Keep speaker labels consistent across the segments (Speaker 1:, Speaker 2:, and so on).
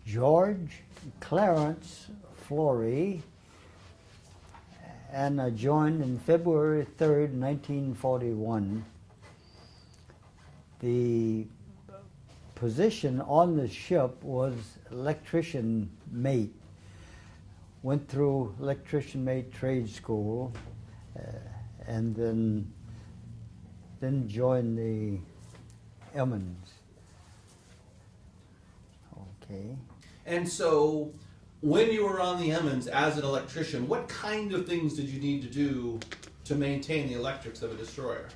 Speaker 1: George Clarence Flory, and I joined in February 3rd, 1941. The position on the ship was electrician mate. Went through electrician mate trade school, and then joined the Emmons. Okay.
Speaker 2: And so, when you were on the Emmons as an electrician, what kind of things did you need to do to maintain the electrics of a destroyer?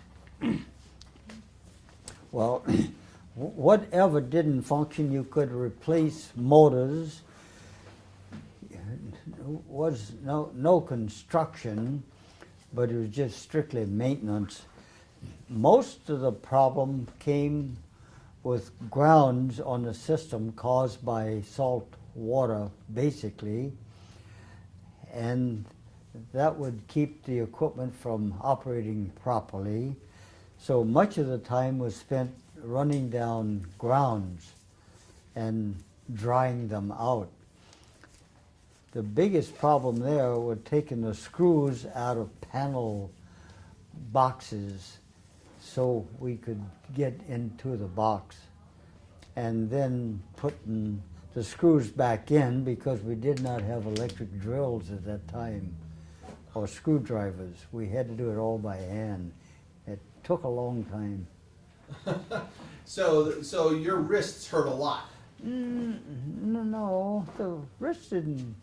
Speaker 1: Well, whatever didn't function, you could replace motors. Was no construction, but it was just strictly maintenance. Most of the problem came with grounds on the system caused by salt water, basically, and that would keep the equipment from operating properly. So much of the time was spent running down grounds and drying them out. The biggest problem there was taking the screws out of panel boxes so we could get into the box, and then putting the screws back in because we did not have electric drills at that time or screwdrivers. We had to do it all by hand. It took a long time.
Speaker 2: So your wrists hurt a lot.
Speaker 1: No, the wrist didn't,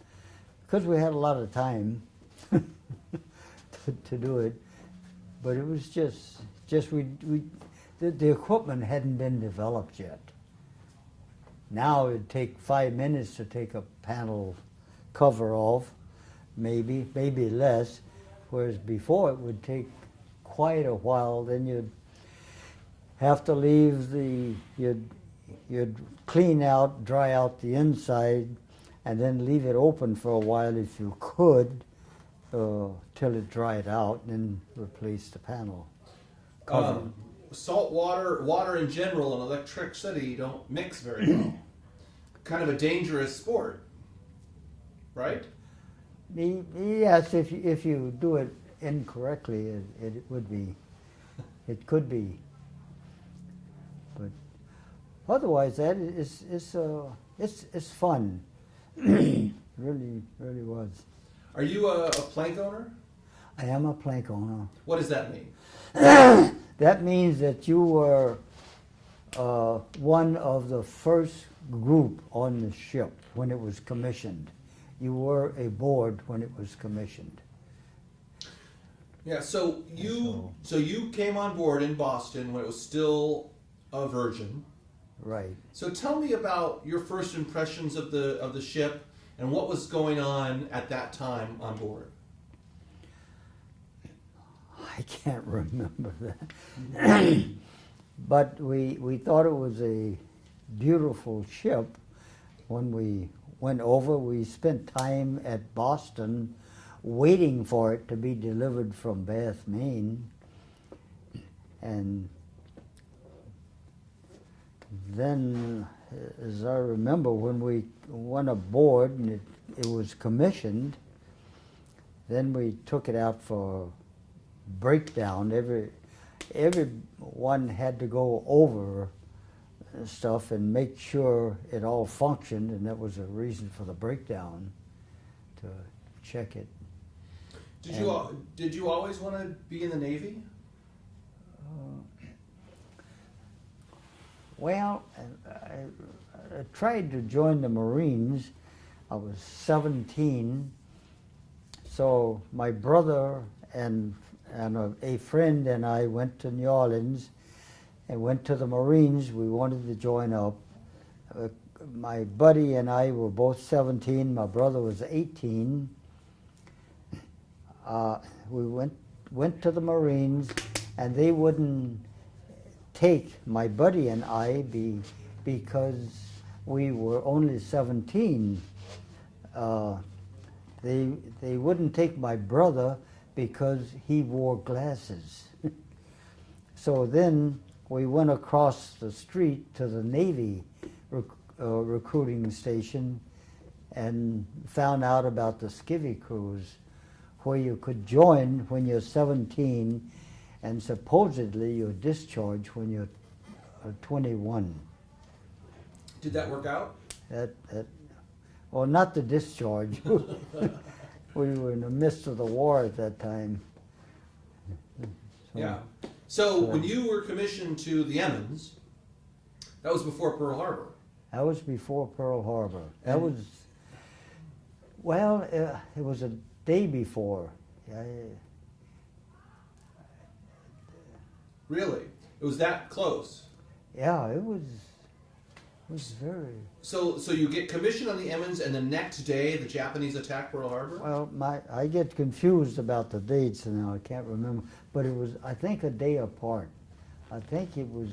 Speaker 1: because we had a lot of time to do it. But it was just the equipment hadn't been developed yet. Now it'd take 5 minutes to take a panel cover off, maybe less, whereas before it would take quite a while. Then you'd have to leave you'd clean out, dry out the inside, and then leave it open for a while if you could, till it dried out, and then replace the panel cover.
Speaker 2: Salt water in general, and electricity don't mix very well. Kind of a dangerous sport, right?
Speaker 1: Yes, if you do it incorrectly, it would be. It could be. But otherwise, that it's fun. really was.
Speaker 2: Are you a plank owner?
Speaker 1: I am a plank owner.
Speaker 2: What does that mean?
Speaker 1: That means that you were one of the first group on the ship when it was commissioned. You were aboard when it was commissioned.
Speaker 2: Yeah. So you came on board in Boston when it was still a Virgin.
Speaker 1: Right.
Speaker 2: So tell me about your first impressions of the ship and what was going on at that time on board.
Speaker 1: I can't remember that. But we thought it was a beautiful ship. When we went over, we spent time at Boston waiting for it to be delivered from Bath, Maine. And then, as I remember, when we went aboard and it was commissioned, then we took it out for breakdown. Everyone had to go over stuff and make sure it all functioned, and that was a reason for the breakdown, to check it.
Speaker 2: Did you always want to be in the Navy?
Speaker 1: Well, I tried to join the Marines. I was 17, so my brother and a friend and I went to New Orleans and went to the Marines. We wanted to join up. My buddy and I were both 17. My brother was 18. We went to the Marines, and they wouldn't take my buddy and I because we were only 17. They wouldn't take my brother because he wore glasses. So then we went across the street to the Navy recruiting station and found out about the skivvy cruise, where you could join when you're 17 and supposedly you're discharged when you're 21.
Speaker 2: Did that work out?
Speaker 1: Well, not the discharge. We were in the midst of the war at that time.
Speaker 2: Yeah. So when you were commissioned to the Emmons, that was before Pearl Harbor.
Speaker 1: That was before Pearl Harbor. That was, well, it was a day before.
Speaker 2: Really? It was that close?
Speaker 1: Yeah, it was very.
Speaker 2: So you get commissioned on the Emmons, and the next day the Japanese attack Pearl Harbor?
Speaker 1: Well, I get confused about the dates now. I can't remember, but it was, I think, a day apart. I think it was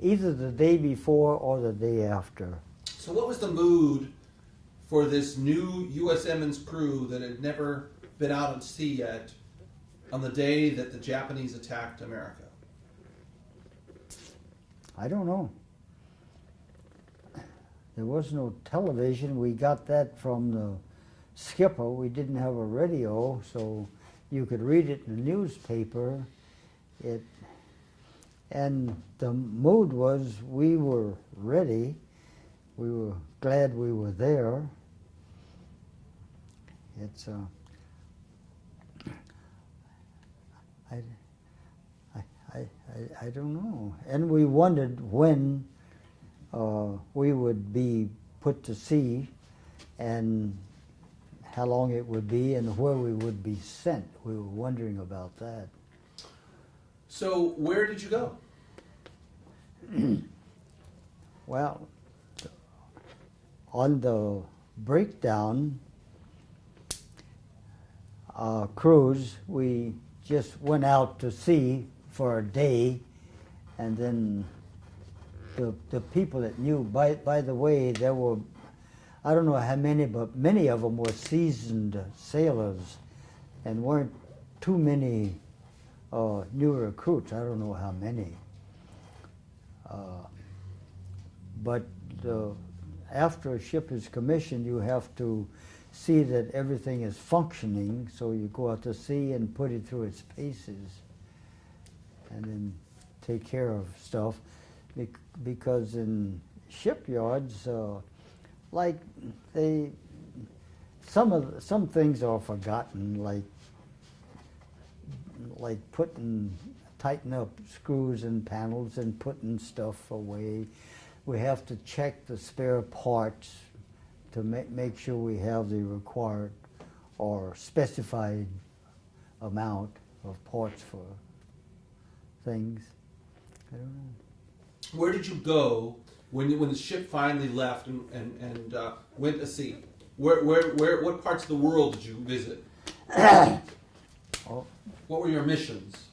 Speaker 1: either the day before or the day after.
Speaker 2: So what was the mood for this new U.S. Emmons crew that had never been out at sea yet on the day that the Japanese attacked America?
Speaker 1: I don't know. There was no television. We got that from the skipper. We didn't have a radio, so you could read it in the newspaper. And the mood was we were ready. We were glad we were there. It's I don't know. And we wondered when we would be put to sea and how long it would be and where we would be sent. We were wondering about that.
Speaker 2: So where did you go?
Speaker 1: Well, on the breakdown cruise, we just went out to sea for a day, and then the people that knew, by the way, there were, I don't know how many, but many of them were seasoned sailors, and weren't too many new recruits. I don't know how many. But after a ship is commissioned, you have to see that everything is functioning, so you go out to sea and put it through its paces, and then take care of stuff. Because in shipyards, like some things are forgotten, like tighten up screws and panels and putting stuff away. We have to check the spare parts to make sure we have the required or specified amount of parts for things. I don't know.
Speaker 2: Where did you go when the ship finally left and went to sea? What parts of the world did you visit?
Speaker 1: Oh,
Speaker 2: What were your missions?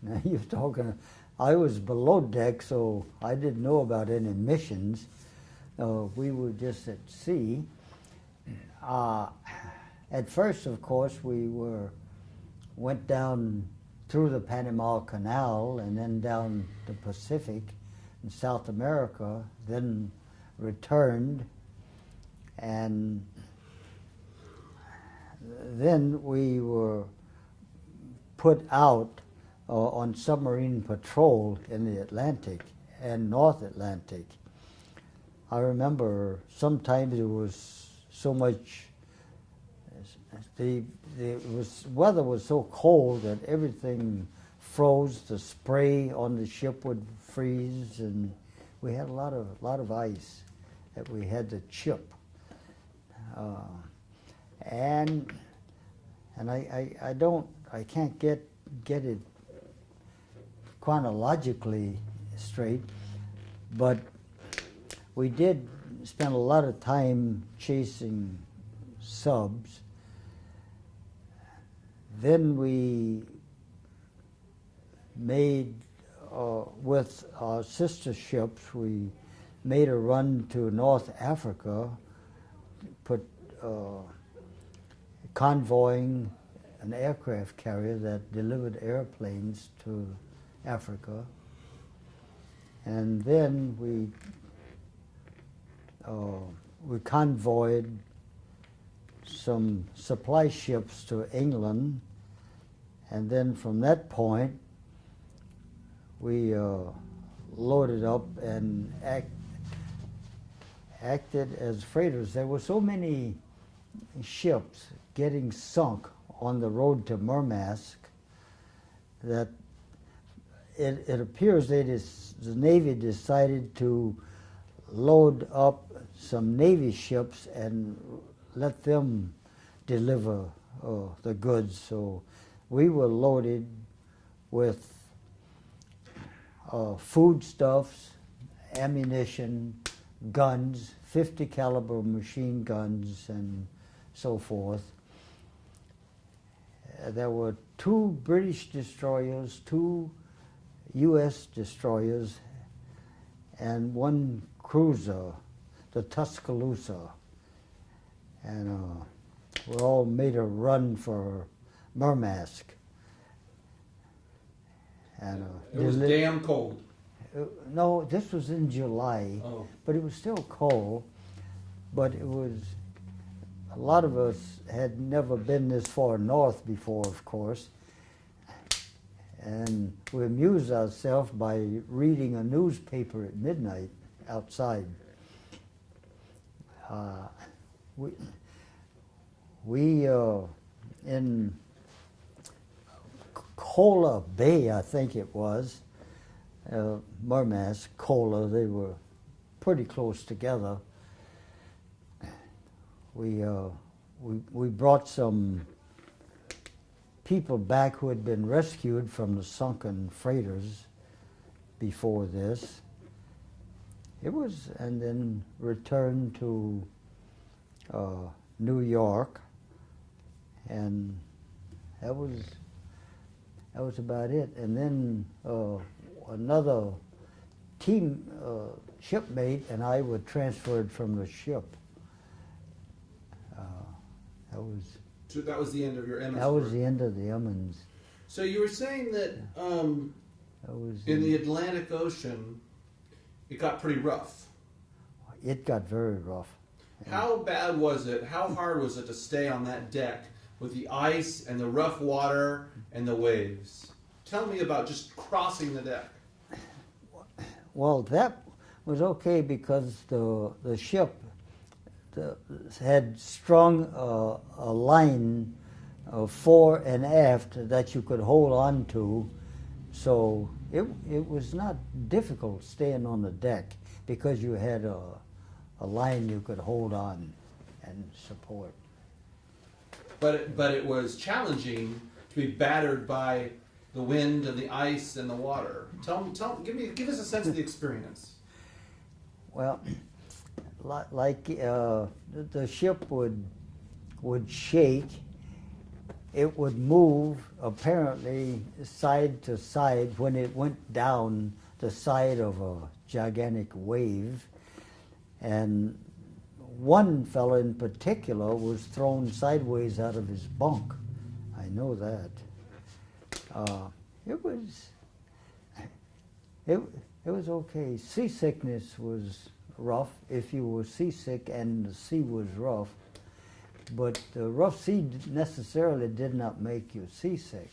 Speaker 1: now you're talking. I was below deck, so I didn't know about any missions. We were just at sea. At first, of course, we went down through the Panama Canal and then down the Pacific in South America, then returned, and then we were put out on submarine patrol in the Atlantic and North Atlantic. I remember sometimes it was so much, weather was so cold that everything froze. The spray on the ship would freeze, and we had a lot of ice that we had to chip. And I can't get it chronologically straight, but we did spend a lot of time chasing subs. Then we made, with our sister ships, we made a run to North Africa, convoying an aircraft carrier that delivered airplanes to Africa. And then we we convoyed some supply ships to England, and then from that point we loaded up and acted as freighters. There were so many ships getting sunk on the road to Murmansk that it appears the Navy decided to load up some Navy ships and let them deliver the goods. So we were loaded with foodstuffs, ammunition, guns, 50 caliber machine guns, and so forth. There were 2 British destroyers, 2 U.S. destroyers, and 1 cruiser, the Tuscaloosa. And we all made a run for Murmansk. And
Speaker 2: it was damn cold.
Speaker 1: No, this was in July, but it was still cold. But it was, a lot of us had never been this far north before, of course. And we amused ourselves by reading a newspaper at midnight outside. We in Kola Bay, I think it was, Murmansk, Kola, they were pretty close together. We brought some people back who had been rescued from the sunken freighters before this. It was, and then returned to New York, and that was about it. And then another team shipmate and I were transferred from the ship.
Speaker 2: That was the end of your Emmons.
Speaker 1: That was the end of the Emmons.
Speaker 2: So you were saying that in the Atlantic Ocean, it got pretty rough.
Speaker 1: It got very rough.
Speaker 2: How bad was it? How hard was it to stay on that deck with the ice and the rough water and the waves? Tell me about just crossing the deck.
Speaker 1: Well, that was okay because the ship had strung a line fore and aft that you could hold on to, so it was not difficult staying on the deck because you had a line you could hold on and support.
Speaker 2: But it was challenging to be battered by the wind and the ice and the water. Give us a sense of the experience.
Speaker 1: Well, like the ship would shake, it would move apparently side to side when it went down the side of a gigantic wave. And one fellow in particular was thrown sideways out of his bunk. I know that. It was okay. Seasickness was rough if you were seasick and the sea was rough, but the rough sea necessarily did not make you seasick.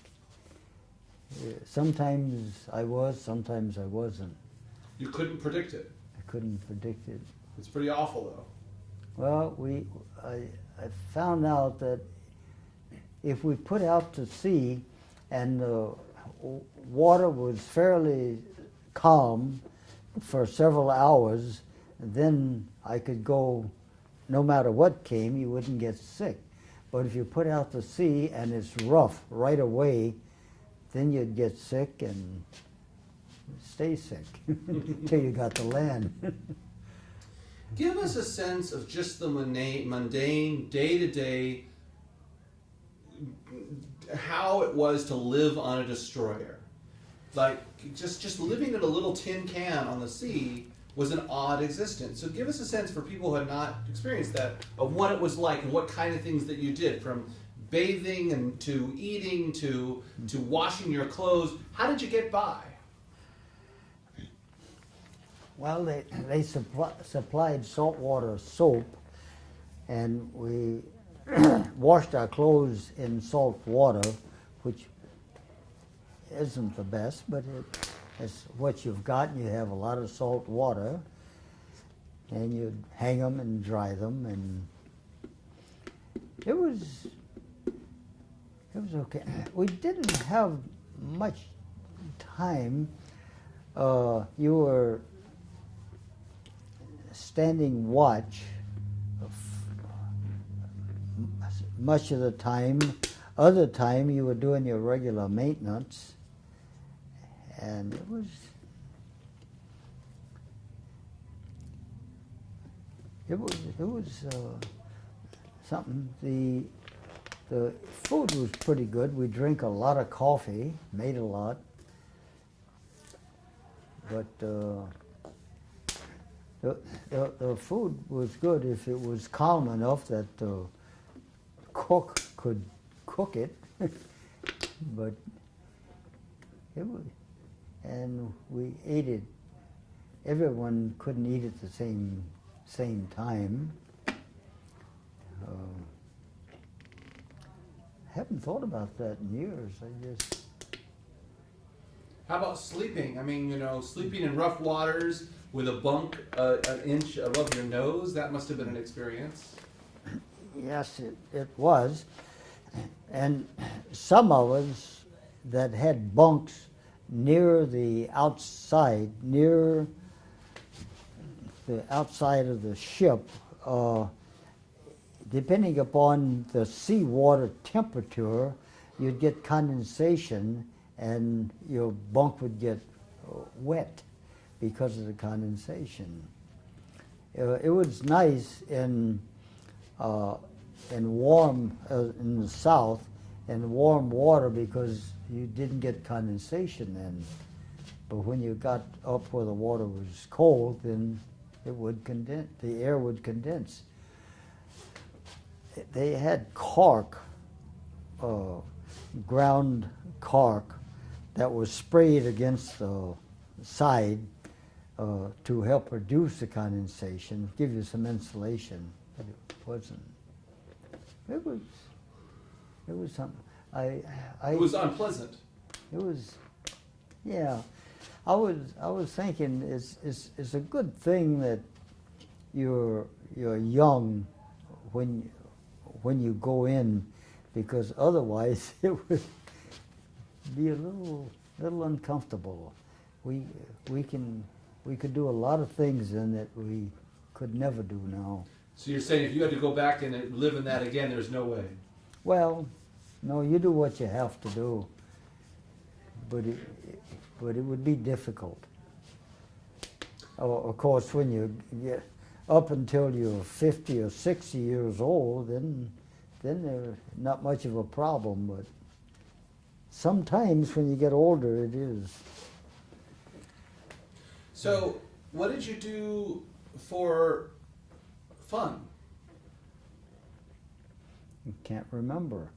Speaker 1: Sometimes I was, sometimes I wasn't.
Speaker 2: You couldn't predict it.
Speaker 1: I couldn't predict it.
Speaker 2: It's pretty awful, though.
Speaker 1: Well, I found out that if we put out to sea and the water was fairly calm for several hours, then I could go, no matter what came, you wouldn't get sick. But if you put out to sea and it's rough right away, then you'd get sick and stay sick until you got to land.
Speaker 2: Give us a sense of just the mundane, day-to-day, how it was to live on a destroyer. Like, just living in a little tin can on the sea was an odd existence. So give us a sense for people who had not experienced that, of what it was like and what kind of things that you did, from bathing and to eating to washing your clothes. How did you get by?
Speaker 1: Well, they supplied saltwater soap, and we washed our clothes in salt water, which isn't the best, but it's what you've got. And you have a lot of salt water, and you'd hang them and dry them, and it was okay. We didn't have much time. You were standing watch much of the time. Other time you were doing your regular maintenance, and it was something. The food was pretty good. We drank a lot of coffee, made a lot, but the food was good if it was calm enough that the cook could cook it. But it was, and we ate it. Everyone couldn't eat at the same time. Haven't thought about that in years. I just.
Speaker 2: How about sleeping? I mean, sleeping in rough waters with a bunk an inch above your nose, that must have been an experience.
Speaker 1: Yes, it was. And some of us that had bunks near the outside of the ship, depending upon the seawater temperature, you'd get condensation and your bunk would get wet because of the condensation. It was nice in warm, in the south, in warm water because you didn't get condensation then. But when you got up where the water was cold, then it would condense, the air would condense. They had cork, ground cork, that was sprayed against the side to help reduce the condensation, give you some insulation, but it wasn't. It was something.
Speaker 2: It was unpleasant.
Speaker 1: It was, yeah. I was thinking it's a good thing that you're young when you go in, because otherwise it would be a little uncomfortable. We could do a lot of things in that we could never do now.
Speaker 2: So you're saying if you had to go back and live in that again, there's no way?
Speaker 1: Well, no, you do what you have to do, but it would be difficult. Of course, when you get up until you're 50 or 60 years old, then there's not much of a problem, but sometimes when you get older, it is.
Speaker 2: So, what did you do for fun?
Speaker 1: Can't remember.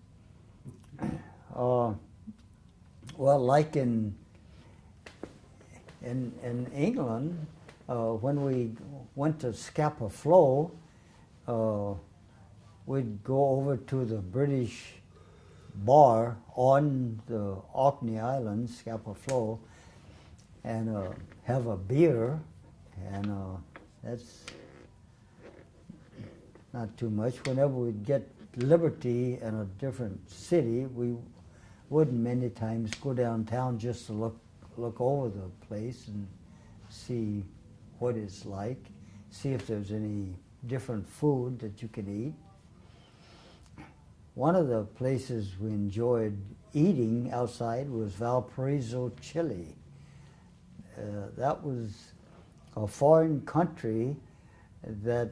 Speaker 1: Well, like in England, when we went to Scapa Flow, we'd go over to the British bar on the Orkney Islands, Scapa Flow, and have a beer, and that's not too much. Whenever we'd get liberty in a different city, we wouldn't many times go downtown just to look over the place and see what it's like, see if there's any different food that you can eat. One of the places we enjoyed eating outside was Valparaiso, Chile. That was a foreign country that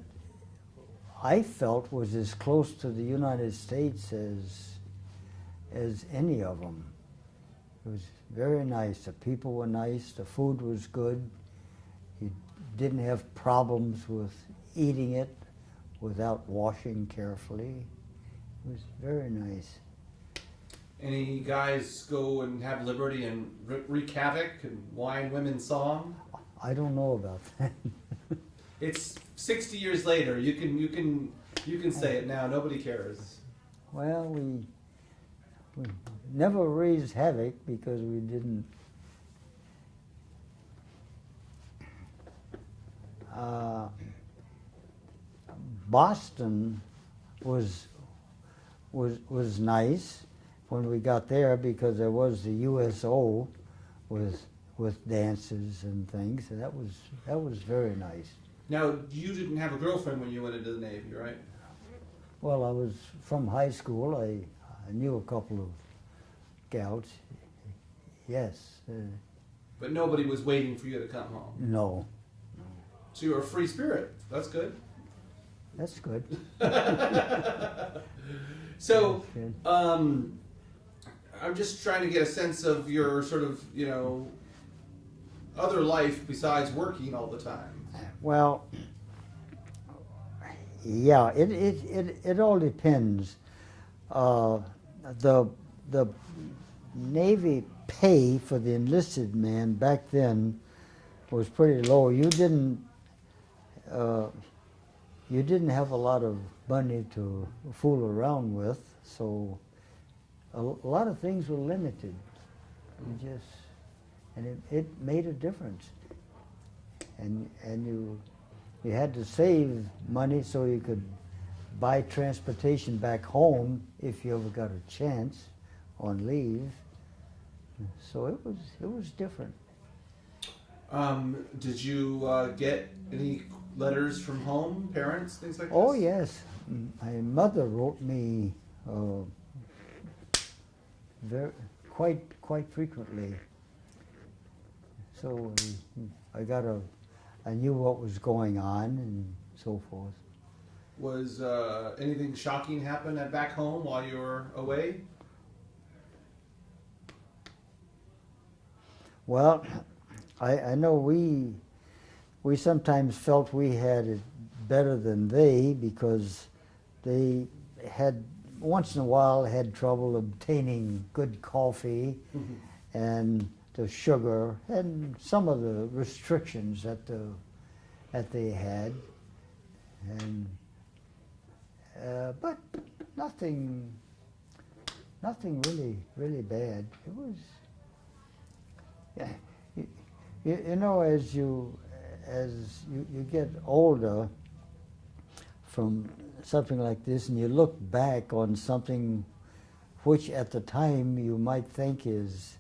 Speaker 1: I felt was as close to the United States as any of them. It was very nice. The people were nice. The food was good. You didn't have problems with eating it without washing carefully. It was very nice.
Speaker 2: Any guys go and have liberty and wreak havoc and whine women's song?
Speaker 1: I don't know about that.
Speaker 2: It's 60 years later. You can say it now. Nobody cares.
Speaker 1: Well, we never raised havoc because we didn't. Boston was nice when we got there because there was the USO with dances and things. And that was very nice.
Speaker 2: Now, you didn't have a girlfriend when you went into the Navy, right?
Speaker 1: Well, I was from high school. I knew a couple of gals. Yes.
Speaker 2: But nobody was waiting for you to come home.
Speaker 1: No.
Speaker 2: So you were a free spirit. That's good.
Speaker 1: That's good.
Speaker 2: So,
Speaker 1: That's good.
Speaker 2: I'm just trying to get a sense of your sort of, other life besides working all the time.
Speaker 1: Well, yeah, it all depends. The Navy pay for the enlisted man back then was pretty low. You didn't have a lot of money to fool around with, so a lot of things were limited. And it made a difference. And you had to save money so you could buy transportation back home if you ever got a chance on leave. So it was different.
Speaker 2: Did you get any letters from home, parents, things like
Speaker 1: Oh
Speaker 2: this?
Speaker 1: yes, my mother wrote me quite frequently. So I knew what was going on and so forth.
Speaker 2: Was anything shocking happen back home while you were away?
Speaker 1: Well, I know we sometimes felt we had it better than they because they had once in a while had trouble obtaining good coffee and the sugar and some of the restrictions that they had, and but nothing really bad. It was, yeah, you know, as you get older from something like this, and you look back on something which at the time you might think is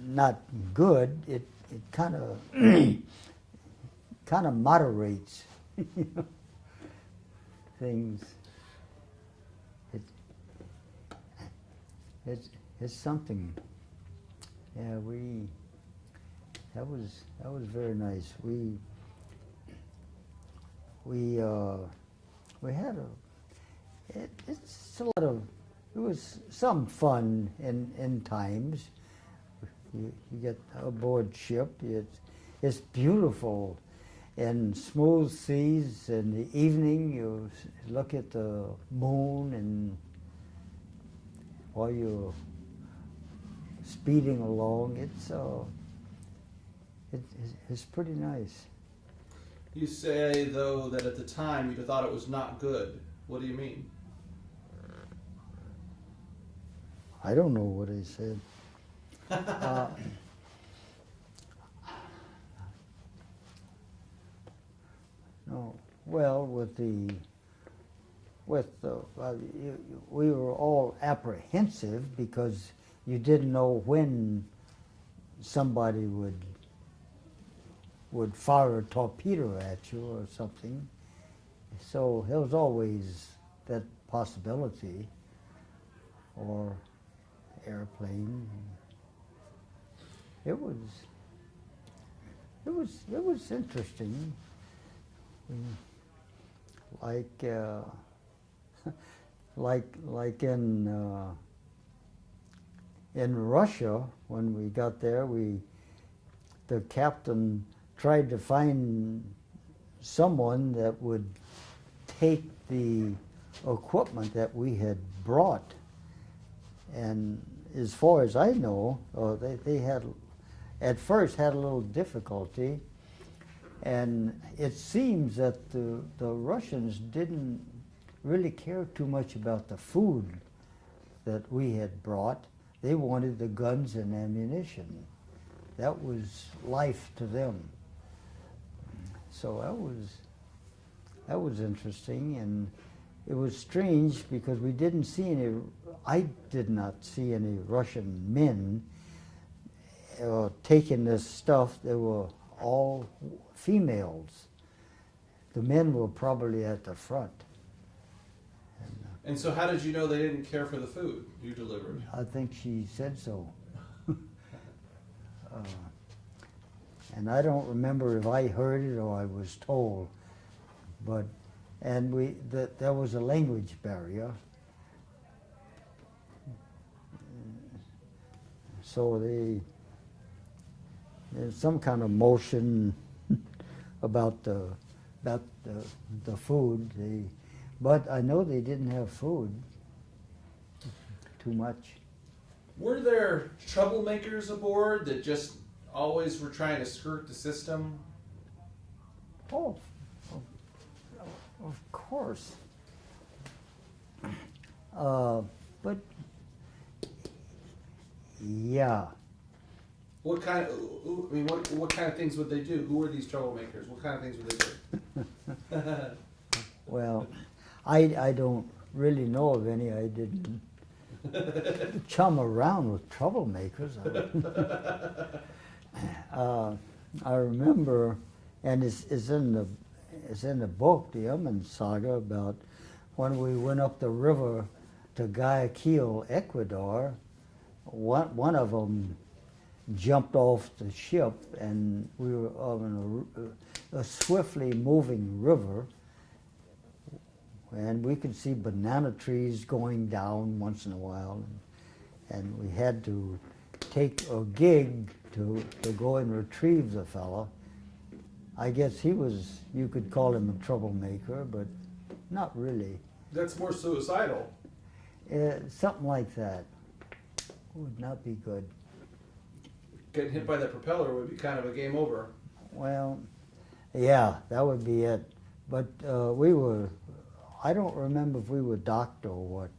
Speaker 1: not good, it kind of moderates things. It's something. Yeah, that was very nice. We had it was some fun in times. You get aboard ship. It's beautiful, and smooth seas. In the evening, you look at the moon, and while you're speeding along, it's pretty nice.
Speaker 2: You say, though, that at the time you thought it was not good. What do you mean?
Speaker 1: I don't know what I said. No. Well, we were all apprehensive because you didn't know when somebody would fire a torpedo at you or something. So there was always that possibility, or airplane. It was interesting. Like in Russia, when we got there, the captain tried to find someone that would take the equipment that we had brought. And as far as I know, they had at first had a little difficulty, and it seems that the Russians didn't really care too much about the food that we had brought. They wanted the guns and ammunition. That was life to them. So that was interesting, and it was strange because we didn't see any. I did not see any Russian men taking this stuff. They were all females. The men were probably at the front.
Speaker 2: And so how did you know they didn't care for the food you delivered?
Speaker 1: I think she said so. And I don't remember if I heard it or I was told, but there was a language barrier. So there's some kind of motion about the food. But I know they didn't have food too much.
Speaker 2: Were there troublemakers aboard that just always were trying to skirt the system?
Speaker 1: Oh, of course. But yeah.
Speaker 2: What kind of things would they do? Who were these troublemakers? What kind of things would they do?
Speaker 1: Well, I don't really know of any. I didn't chum around with troublemakers. I remember, and it's in the book, the Emmons saga, about when we went up the river to Guayaquil, Ecuador. One of them jumped off the ship, and we were on a swiftly moving river, and we could see banana trees going down once in a while, and we had to take a gig to go and retrieve the fella. I guess he was, you could call him a troublemaker, but not really.
Speaker 2: That's more suicidal.
Speaker 1: Something like that would not be good.
Speaker 2: Getting hit by the propeller would be kind of a game over.
Speaker 1: Well, yeah, that would be it. But I don't remember if we were docked or what.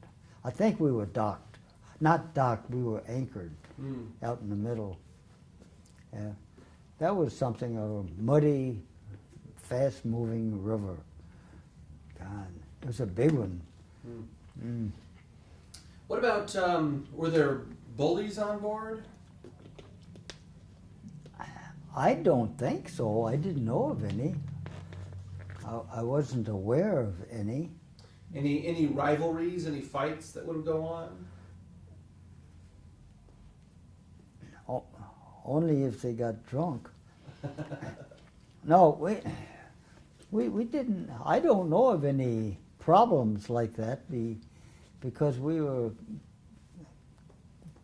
Speaker 1: I think we were docked. Not docked, we were anchored out in the middle. Yeah. That was something of a muddy, fast-moving river. God, it was a big one.
Speaker 2: What about, were there bullies on board?
Speaker 1: I don't think so. I didn't know of any. I wasn't aware of any.
Speaker 2: Any rivalries, any fights that would go on?
Speaker 1: Only if they got drunk. No, we didn't. I don't know of any problems like that because we were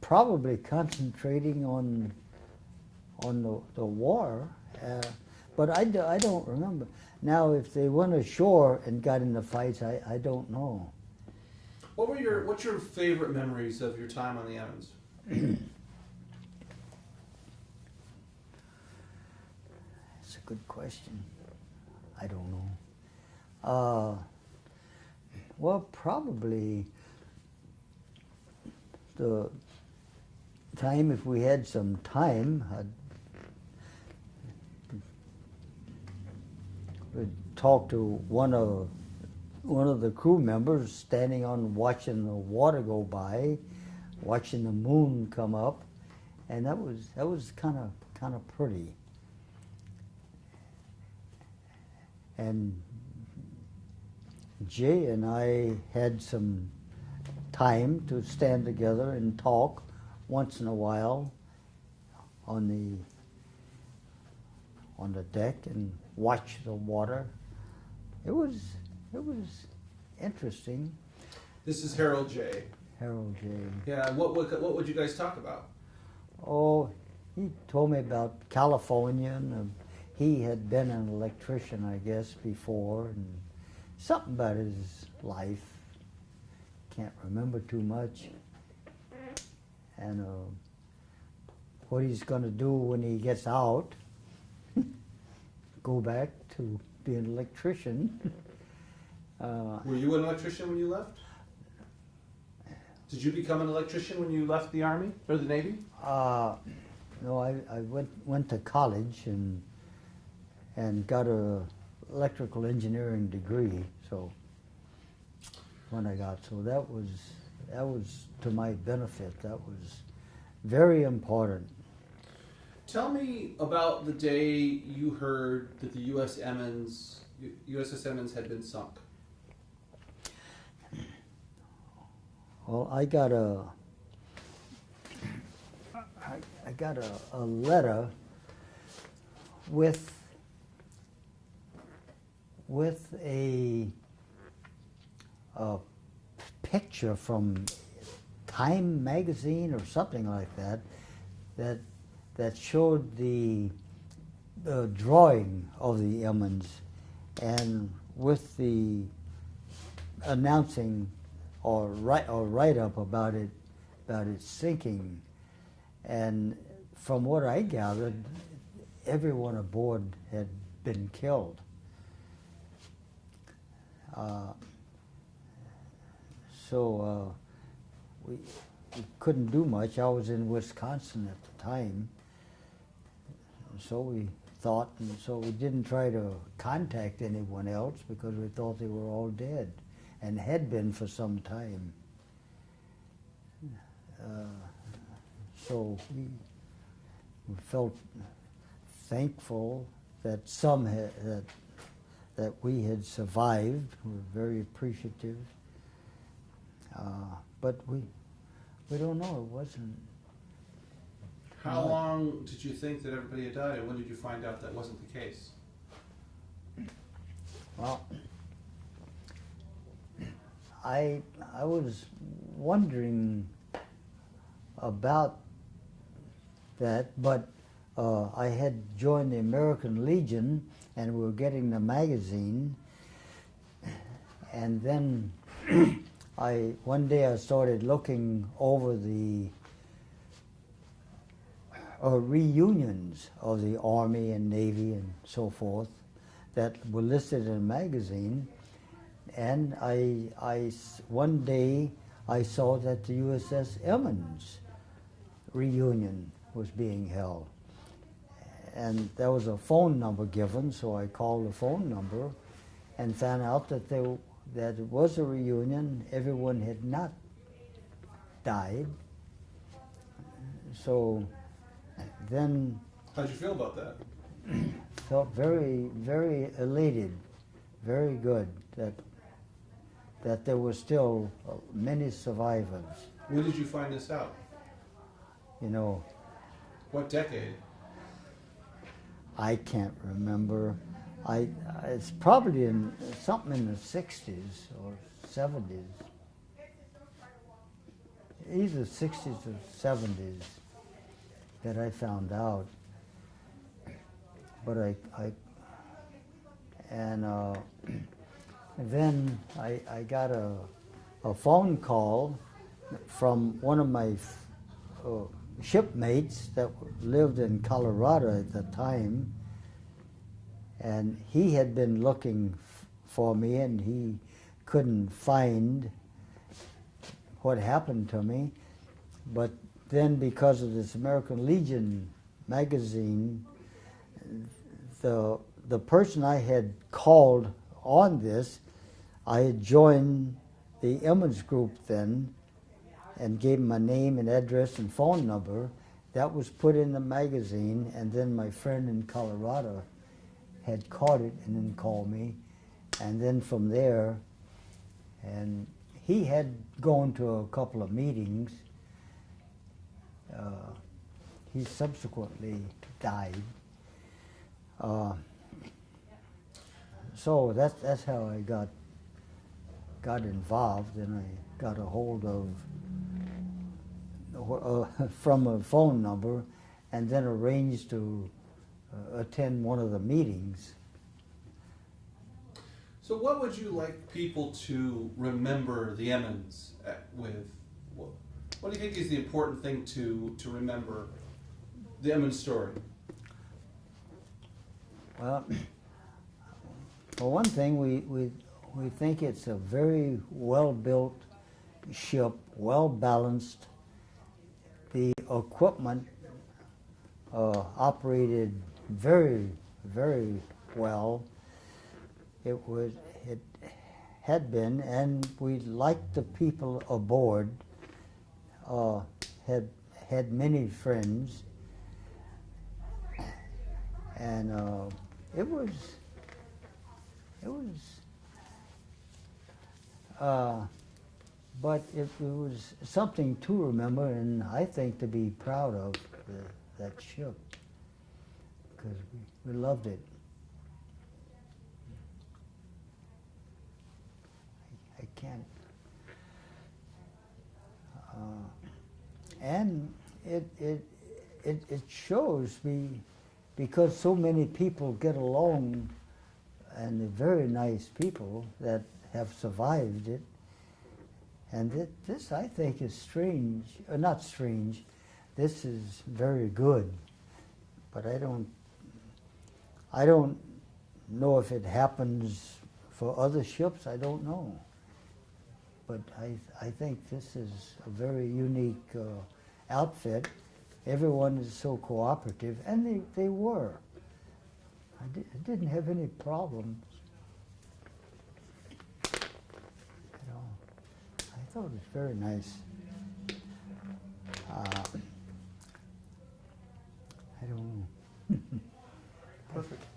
Speaker 1: probably concentrating on the war. But I don't remember. Now, if they went ashore and got into fights, I don't know.
Speaker 2: What's your favorite memories of your time on the Emmons?
Speaker 1: That's a good question. I don't know. Well, probably the time, if we had some time, we'd talk to one of the crew members standing on watching the water go by, watching the moon come up, and that was kind of pretty. And Jay and I had some time to stand together and talk once in a while on the deck and watch the water. It was interesting.
Speaker 2: This is Harold J.
Speaker 1: Harold J.
Speaker 2: Yeah. What would you guys talk about?
Speaker 1: Oh, he told me about California, and he had been an electrician, I guess, before, and something about his life. Can't remember too much. And what he's going to do when he gets out. Go back to be an electrician.
Speaker 2: Were you an electrician when you left? Did you become an electrician when you left the Army or the Navy?
Speaker 1: No, I went to college and got a electrical engineering degree. So when I got, so that was to my benefit. That was very important.
Speaker 2: Tell me about the day you heard that the USS Emmons had been sunk.
Speaker 1: Well, I got a letter with a picture from Time magazine or something like that showed the drawing of the Emmons, and with the announcing or write up about its sinking. And from what I gathered, everyone aboard had been killed. So we couldn't do much. I was in Wisconsin at the time. So we thought, and so we didn't try to contact anyone else because we thought they were all dead and had been for some time. So we felt thankful that that we had survived. We were very appreciative. But we don't know. It wasn't.
Speaker 2: How long did you think that everybody had died, and when did you find out that wasn't the case?
Speaker 1: Well, I was wondering about that, but I had joined the American Legion, and we were getting the magazine, and then one day I started looking over the reunions of the Army and Navy and so forth that were listed in a magazine, and one day I saw that the USS Emmons reunion was being held, and there was a phone number given, so I called the phone number and found out that that it was a reunion. Everyone had not died. So then
Speaker 2: how'd you feel about that?
Speaker 1: Felt very, very elated, very good that there were still many survivors.
Speaker 2: When did you find this out?
Speaker 1: You know,
Speaker 2: What decade?
Speaker 1: I can't remember. It's probably something in the 60s or 70s. Either 60s or 70s that I found out. But then I got a phone call from one of my shipmates that lived in Colorado at the time, and he had been looking for me, and he couldn't find what happened to me. But then, because of this American Legion magazine, the person I had called on this, I had joined the Emmons group then and gave him my name and address and phone number. That was put in the magazine, and then my friend in Colorado had caught it and then called me. And then from there, and he had gone to a couple of meetings. He subsequently died. So that's how I got involved, and I got a hold of from a phone number, and then arranged to attend one of the meetings.
Speaker 2: So what would you like people to remember the Emmons with? What do you think is the important thing to remember the Emmons story?
Speaker 1: Well, for one thing, we think it's a very well-built ship, well-balanced. The equipment operated very, very well. It had been, and we liked the people aboard. Had many friends, and it was, but it was something to remember, and I think to be proud of that ship, because we loved it. I can't. And it shows me, because so many people get along, and they're very nice people that have survived it. And this, I think, is strange, not strange. This is very good, but I don't know if it happens for other ships. I don't know. But I think this is a very unique outfit. Everyone is so cooperative, and they were. I didn't have any problems. You know, I thought it was very nice.